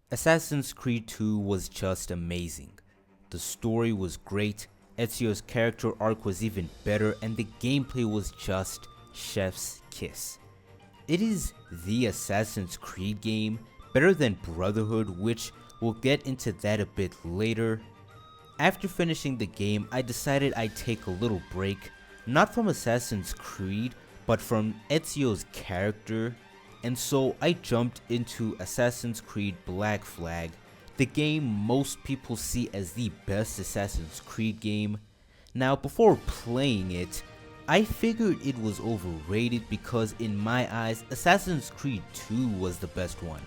Assassin's Creed 2 was just amazing. The story was great, Ezio's character arc was even better, and the gameplay was just chef's kiss. It is the Assassin's Creed game, better than Brotherhood, which we'll get into that a bit later. After finishing the game, I decided I'd take a little break, not from Assassin's Creed, but from Ezio's character, and so I jumped into Assassin's Creed Black Flag, the game most people see as the best Assassin's Creed game. Now, before playing it, I figured it was overrated because in my eyes, Assassin's Creed 2 was the best one.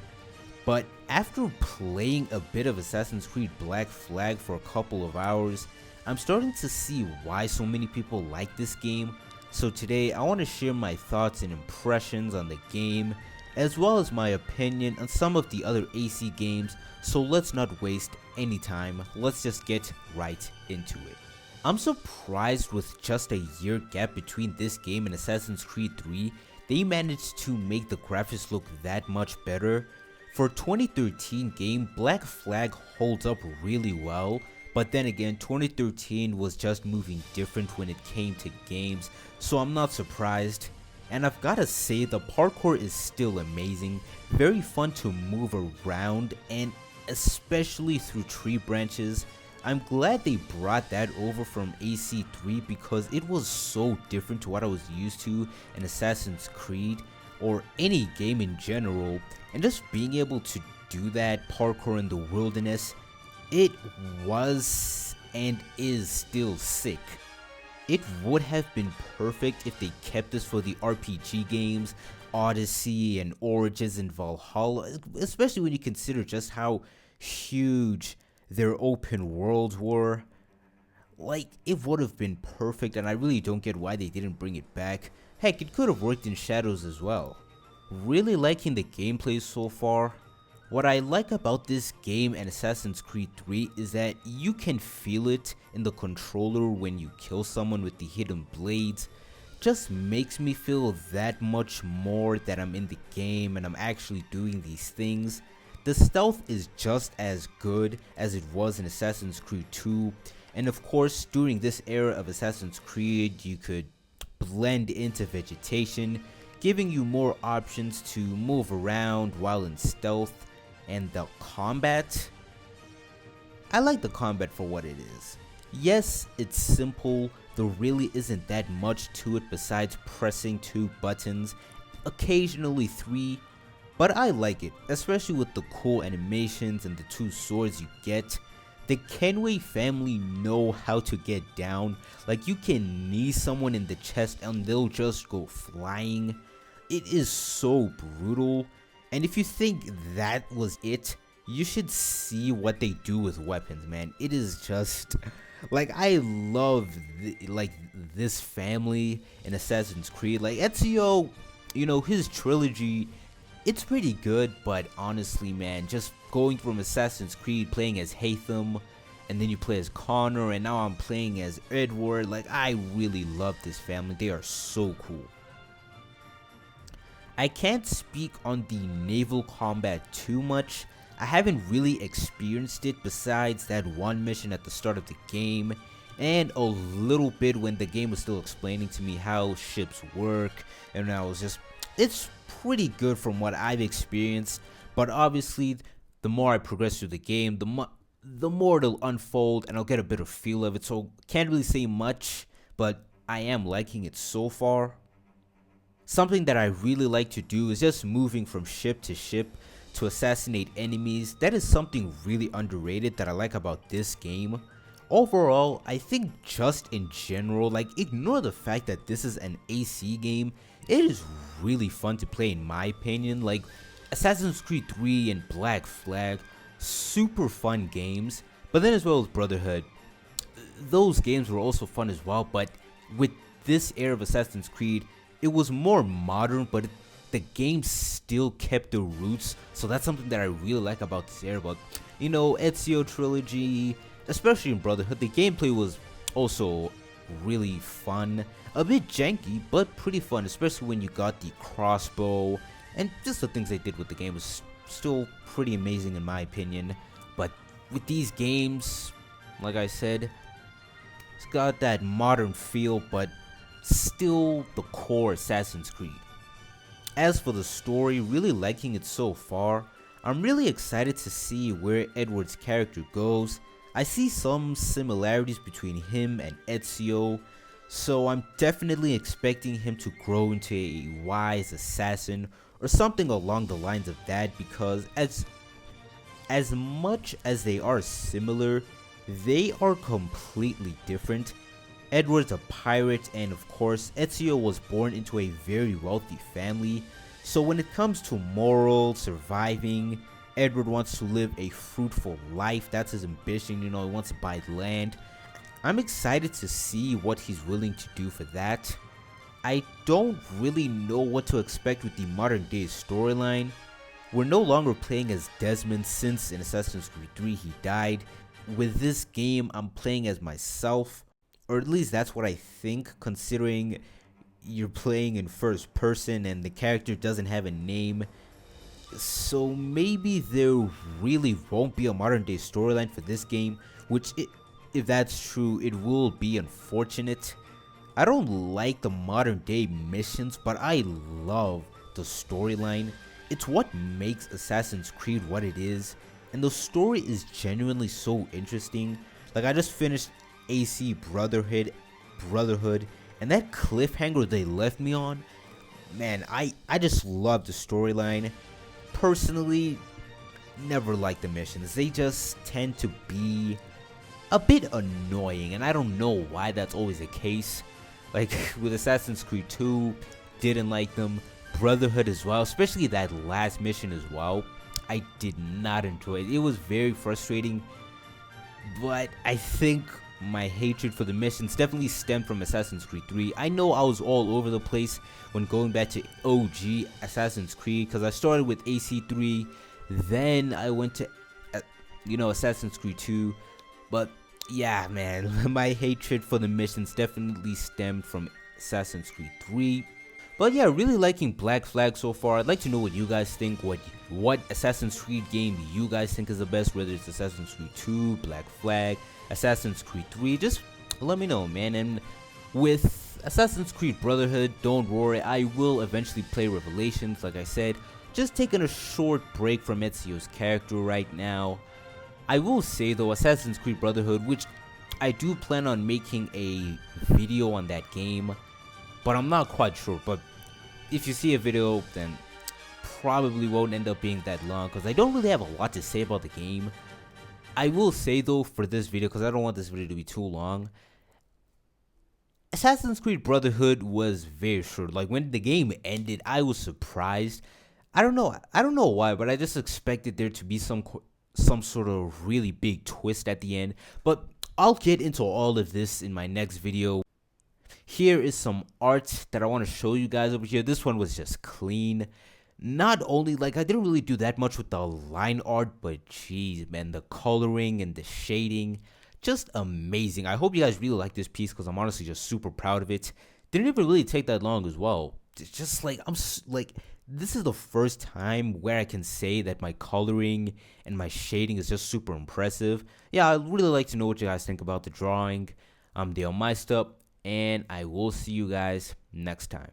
But after playing a bit of Assassin's Creed Black Flag for a couple of hours, I'm starting to see why so many people like this game. So today I want to share my thoughts and impressions on the game, as well as my opinion on some of the other AC games, so let's not waste any time, let's just get right into it. I'm surprised with just a year gap between this game and Assassin's Creed 3, they managed to make the graphics look that much better. For a 2013 game, Black Flag holds up really well, but then again 2013 was just moving different when it came to games, so I'm not surprised. And I've gotta say, the parkour is still amazing, very fun to move around, and especially through tree branches. I'm glad they brought that over from AC3 because it was so different to what I was used to in Assassin's Creed or any game in general, and just being able to do that parkour in the wilderness, it was and is still sick. It would have been perfect if they kept this for the RPG games, Odyssey and Origins and Valhalla, especially when you consider just how huge their open worlds were. Like, it would have been perfect, and I really don't get why they didn't bring it back. Heck, it could have worked in Shadows as well. Really liking the gameplay so far. What I like about this game and Assassin's Creed 3 is that you can feel it in the controller when you kill someone with the hidden blades. Just makes me feel that much more that I'm in the game and I'm actually doing these things. The stealth is just as good as it was in Assassin's Creed 2, and of course during this era of Assassin's Creed you could blend into vegetation, giving you more options to move around while in stealth. And the combat, I like the combat for what it is. Yes, it's simple, there really isn't that much to it besides pressing 2 buttons, occasionally 3, but I like it, especially with the cool animations and the 2 swords you get. The Kenway family know how to get down, like you can knee someone in the chest and they'll just go flying. It is so brutal. And if you think that was it, you should see what they do with weapons, man. It is just like, I love this family in Assassin's Creed. Like Ezio, his trilogy, it's pretty good, but honestly, man, just going from Assassin's Creed playing as Haytham, and then you play as Connor, and now I'm playing as Edward. Like, I really love this family. They are so cool. I can't speak on the naval combat too much. I haven't really experienced it besides that one mission at the start of the game, and a little bit when the game was still explaining to me how ships work, and I was just, it's pretty good from what I've experienced, but obviously the more I progress through the game, the more it'll unfold and I'll get a better feel of it, so can't really say much, but I am liking it so far. Something that I really like to do is just moving from ship to ship to assassinate enemies. That is something really underrated that I like about this game. Overall, I think just in general, like, ignore the fact that this is an AC game, it is really fun to play in my opinion. Like, Assassin's Creed 3 and Black Flag, super fun games. But then as well as Brotherhood, those games were also fun as well, but with this era of Assassin's Creed, it was more modern, but the game still kept the roots, so that's something that I really like about this era. But Ezio trilogy, especially in Brotherhood, the gameplay was also really fun, a bit janky, but pretty fun, especially when you got the crossbow, and just the things they did with the game was still pretty amazing in my opinion. But with these games, like I said, it's got that modern feel, but still the core Assassin's Creed. As for the story, really liking it so far. I'm really excited to see where Edward's character goes. I see some similarities between him and Ezio, so I'm definitely expecting him to grow into a wise assassin or something along the lines of that, because as much as they are similar, they are completely different. Edward's a pirate, and of course Ezio was born into a very wealthy family, so when it comes to moral surviving, Edward wants to live a fruitful life. That's his ambition, he wants to buy land. I'm excited to see what he's willing to do for that. I don't really know what to expect with the modern day storyline. We're no longer playing as Desmond since in Assassin's Creed 3 he died. With this game, I'm playing as myself, or at least that's what I think, considering you're playing in first person and the character doesn't have a name. So maybe there really won't be a modern day storyline for this game, which if that's true, it will be unfortunate. I don't like the modern day missions, but I love the storyline. It's what makes Assassin's Creed what it is, and the story is genuinely so interesting. Like, I just finished AC Brotherhood, and that cliffhanger they left me on, man, I just love the storyline. Personally, never like the missions. They just tend to be a bit annoying, and I don't know why that's always the case. Like with Assassin's Creed 2, didn't like them. Brotherhood as well, especially that last mission as well. I did not enjoy it. It was very frustrating, but I think my hatred for the missions definitely stemmed from Assassin's Creed 3. I know I was all over the place when going back to OG Assassin's Creed, because I started with AC3, then I went to Assassin's Creed 2, but yeah, man, my hatred for the missions definitely stemmed from Assassin's Creed 3. But yeah, really liking Black Flag so far. I'd like to know what you guys think, what Assassin's Creed game you guys think is the best, whether it's Assassin's Creed 2, Black Flag, Assassin's Creed 3, just let me know, man. And with Assassin's Creed Brotherhood, don't worry, I will eventually play Revelations, like I said. Just taking a short break from Ezio's character right now. I will say though, Assassin's Creed Brotherhood, which I do plan on making a video on that game, but I'm not quite sure. But if you see a video, then probably won't end up being that long, because I don't really have a lot to say about the game. I will say though, for this video, because I don't want this video to be too long, Assassin's Creed Brotherhood was very short. Like when the game ended, I was surprised. I don't know why, but I just expected there to be some sort of really big twist at the end. But I'll get into all of this in my next video. Here is some art that I want to show you guys over here. This one was just clean. Not only, like, I didn't really do that much with the line art, but jeez, man, the coloring and the shading, just amazing. I hope you guys really like this piece, because I'm honestly just super proud of it. Didn't even really take that long as well. It's just like, this is the first time where I can say that my coloring and my shading is just super impressive. Yeah, I'd really like to know what you guys think about the drawing. I'm Dale Meister, and I will see you guys next time.